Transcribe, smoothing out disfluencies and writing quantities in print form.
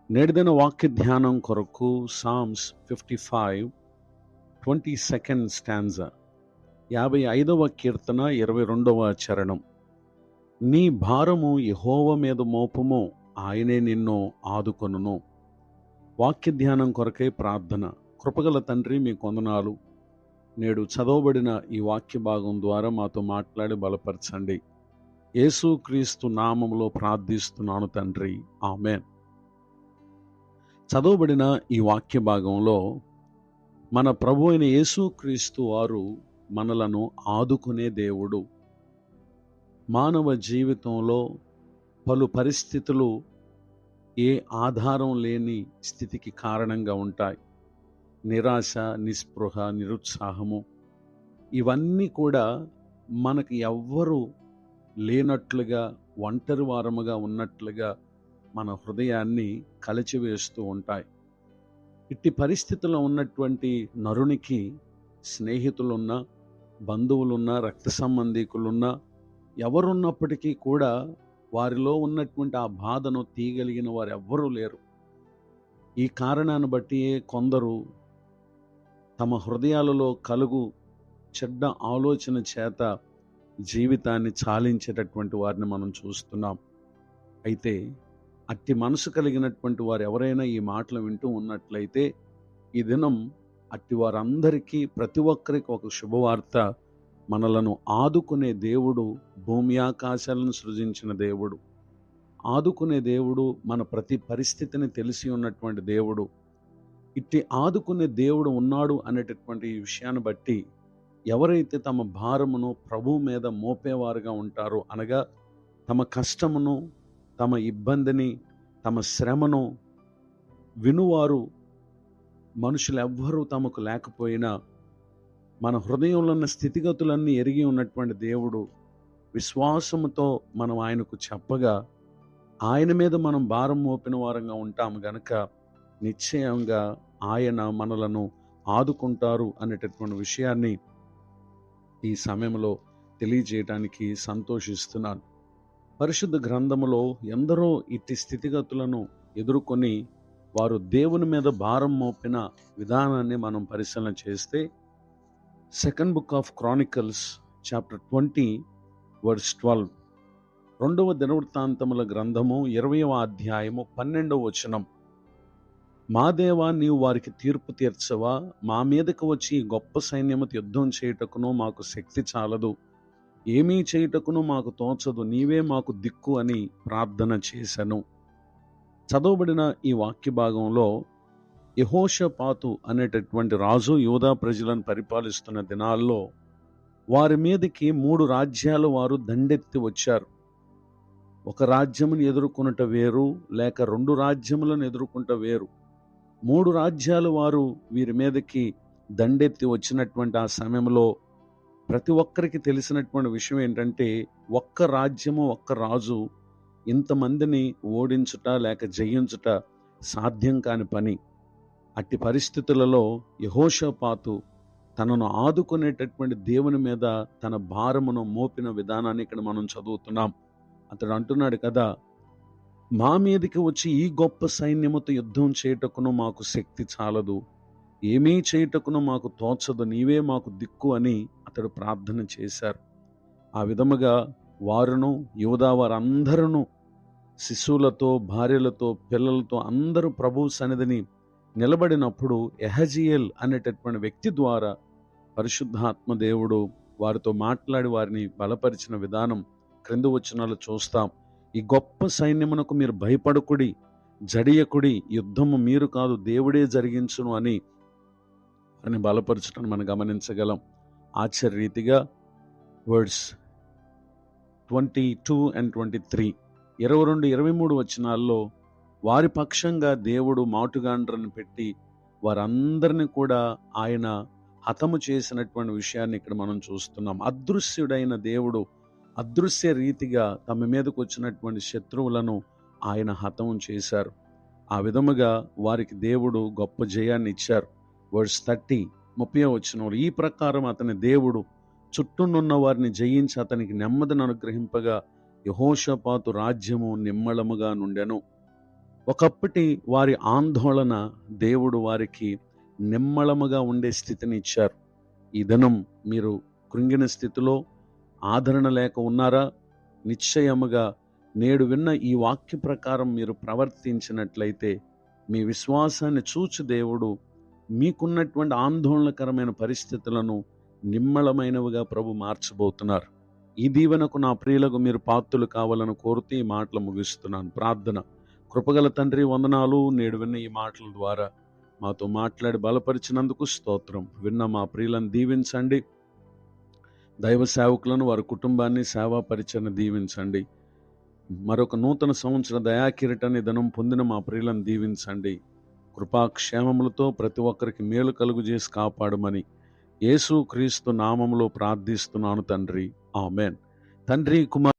నేటిదిన వాక్య ధ్యానం కొరకు సామ్స్ 55 22nd స్టాంజా 55వ కీర్తన 22వ చరణం. నీ భారము యెహోవా మీద మోపుము, ఆయనే నిన్ను ఆదుకొనును. వాక్య ధ్యానం కొరకై ప్రార్థన. కృపగల తండ్రి, మీ కొందనాలు. నేడు చదవబడిన ఈ వాక్య భాగం ద్వారా మాతో మాట్లాడి బలపరచండి. యేసుక్రీస్తు నామములో ప్రార్థిస్తున్నాను తండ్రి, ఆమేన్. చదవబడిన ఈ వాక్య భాగంలో మన ప్రభు అయిన యేసుక్రీస్తు వారు మనలను ఆదుకునే దేవుడు. మానవ జీవితంలో పలు పరిస్థితులు ఏ ఆధారం లేని స్థితికి కారణంగా ఉంటాయి. నిరాశ, నిస్పృహ, నిరుత్సాహము, ఇవన్నీ కూడా మనకి ఎవ్వరూ లేనట్లుగా, ఒంటరి వారముగా ఉన్నట్లుగా మన హృదయాన్ని కలిచివేస్తూ ఉంటాయి. ఇట్టి పరిస్థితుల్లో ఉన్నటువంటి నరునికి స్నేహితులున్నా, బంధువులున్నా, రక్త సంబంధికులున్నా, ఎవరున్నప్పటికీ కూడా వారిలో ఉన్నటువంటి ఆ బాధను తీయగలిగిన వారు ఎవ్వరూ లేరు. ఈ కారణాన్ని బట్టి కొందరు తమ హృదయాలలో కలుగు చెడ్డ ఆలోచన చేత జీవితాన్ని చాలించేటటువంటి వారిని మనం చూస్తున్నాం. అయితే అట్టి మనసు కలిగినటువంటి వారు ఎవరైనా ఈ మాటలు వింటూ ఉన్నట్లయితే, ఈ దినం అట్టి వారందరికీ, ప్రతి ఒక్కరికి ఒక శుభవార్త. మనలను ఆదుకునే దేవుడు, భూమి ఆకాశాలను సృజించిన దేవుడు, ఆదుకునే దేవుడు, మన ప్రతి పరిస్థితిని తెలిసి ఉన్నటువంటి దేవుడు. ఇట్టి ఆదుకునే దేవుడు ఉన్నాడు అనేటటువంటి ఈ విషయాన్ని బట్టి ఎవరైతే తమ భారమును ప్రభువు మీద మోపేవారుగా ఉంటారో, అనగా తమ కష్టమును, తమ ఇబ్బందిని, తమ శ్రమను వినువారు మనుషులెవ్వరూ తమకు లేకపోయినా, మన హృదయంలో ఉన్న స్థితిగతులన్నీ ఎరిగి ఉన్నటువంటి దేవుడు, విశ్వాసముతో మనం ఆయనకు చెప్పగా ఆయన మీద మనం భారం మోపిన వారంగా ఉంటాము గనక నిశ్చయంగా ఆయన మనలను ఆదుకుంటారు అనేటటువంటి విషయాన్ని ఈ సమయంలో తెలియజేయడానికి సంతోషిస్తున్నాను. పరిశుద్ధ గ్రంథములో ఎందరో ఇట్టి స్థితిగతులను ఎదుర్కొని వారు దేవుని మీద భారం మోపిన విధానాన్ని మనం పరిశీలన చేస్తే, second book of Chronicles chapter 20 verse 12, రెండవ దినవృత్తాంతముల గ్రంథము 20వ అధ్యాయము 12వ వచనం. మా దేవా, నీవు వారికి తీర్పు తీర్చవా? మా మీదకు వచ్చి గొప్ప సైన్యముతో యుద్ధం చేయుటకును మాకు శక్తి చాలదు, ఏమీ చేయుటకును మాకు తోచదు, నీవే మాకు దిక్కు అని ప్రార్థన చేశాను. చదవబడిన ఈ వాక్య భాగంలో యెహోషాపాతు అనేటటువంటి రాజు యూదా ప్రజలను పరిపాలిస్తున్న దినాల్లో వారి మీదకి 3 రాజ్యాలు వారు దండెత్తి వచ్చారు. ఒక రాజ్యమును ఎదుర్కొనుట వేరు, లేక 2 రాజ్యములను ఎదుర్కొంట వేరు. 3 రాజ్యాలు వారు వీరి మీదకి దండెత్తి వచ్చినటువంటి ఆ సమయంలో ప్రతి ఒక్కరికి తెలిసినటువంటి విషయం ఏంటంటే, ఒక్క రాజ్యము, ఒక్క రాజు ఇంతమందిని ఓడించుట లేక జయించుట సాధ్యం కాని పని. అట్టి పరిస్థితులలో యెహోషాపాతు తనను ఆదుకునేటటువంటి దేవుని మీద తన భారమును మోపిన విధానాన్ని ఇక్కడ మనం చదువుతున్నాం. అతడు అంటున్నాడు కదా, మా మీదకి వచ్చి ఈ గొప్ప సైన్యముతో యుద్ధం చేయుటకును మాకు శక్తి చాలదు, ఏమీ చేయుటకును మాకు తోచదు, నీవే మాకు దిక్కు అని అతడు ప్రార్థన చేశారు. ఆ విధముగా వారును, యూదా వారందరూ శిశువులతో, భార్యలతో, పిల్లలతో అందరూ ప్రభువు సన్నిధిని నిలబడినప్పుడు యెహజీయేల్ అనేటటువంటి వ్యక్తి ద్వారా పరిశుద్ధాత్మ దేవుడు వారితో మాట్లాడి వారిని బలపరిచిన విధానం క్రింద వచనాలు చూస్తాం. ఈ గొప్ప సైన్యమునకు మీరు భయపడకుడి, జడియకుడి, యుద్ధము మీరు కాదు దేవుడే జరిగించును అని వారిని బలపరచడం మనం గమనించగలం. ఆశ్చర్యరీతిగా వర్డ్స్ 22 and 23, 22, 23 వచనాల్లో వారి పక్షంగా దేవుడు మాటుగాండ్రను పెట్టి వారందరినీ కూడా ఆయన హతము చేసినటువంటి విషయాన్ని ఇక్కడ మనం చూస్తున్నాం. అదృశ్యుడైన దేవుడు అదృశ్య రీతిగా తమ మీదకు వచ్చినటువంటి శత్రువులను ఆయన హతము చేశారు. ఆ విధముగా వారికి దేవుడు గొప్ప జయాన్ని ఇచ్చారు. వర్స్ 30, 30వ వచనంలో, ఈ ప్రకారం అతని దేవుడు చుట్టూనున్న వారిని జయించి అతనికి నెమ్మదిని అనుగ్రహింపగా యెహోషాపాతు రాజ్యము నిమ్మళముగా నుండెను. ఒకప్పటి వారి ఆందోళన దేవుడు వారికి నిమ్మళముగా ఉండే స్థితిని ఇచ్చారు. ఈ దినం మీరు కృంగిన స్థితిలో ఆదరణ లేక ఉన్నారా? నిశ్చయముగా నేడు విన్న ఈ వాక్య ప్రకారం మీరు ప్రవర్తించినట్లయితే మీ విశ్వాసాన్ని చూచి దేవుడు మీకున్నటువంటి ఆందోళనకరమైన పరిస్థితులను నిమ్మళమైనవిగా ప్రభు మార్చబోతున్నారు. ఈ దీవెనకు నా ప్రియులకు మీరు పాత్రులు కావాలని కోరుతూ ఈ మాటలు ముగిస్తున్నాను. ప్రార్థన. కృపగల తండ్రి, వందనాలు. నేడు విన్న ఈ మాటల ద్వారా మాతో మాట్లాడి బలపరిచినందుకు స్తోత్రం. విన్న మా ప్రియులను దీవించండి. దైవ సేవకులను, వారి కుటుంబాన్ని, సేవా పరిచయను దీవించండి. మరొక నూతన సంవత్సర దయాకిరీటాన్ని ధనం పొందిన మా ప్రియులను దీవించండి. కృపాక్షేమములతో ప్రతి ఒక్కరికి మేలు కలుగు చేసి కాపాడమని యేసు క్రీస్తు నామములో ప్రార్థిస్తున్నాను తండ్రి. ఆమెన్. తండ్రి, కుమార్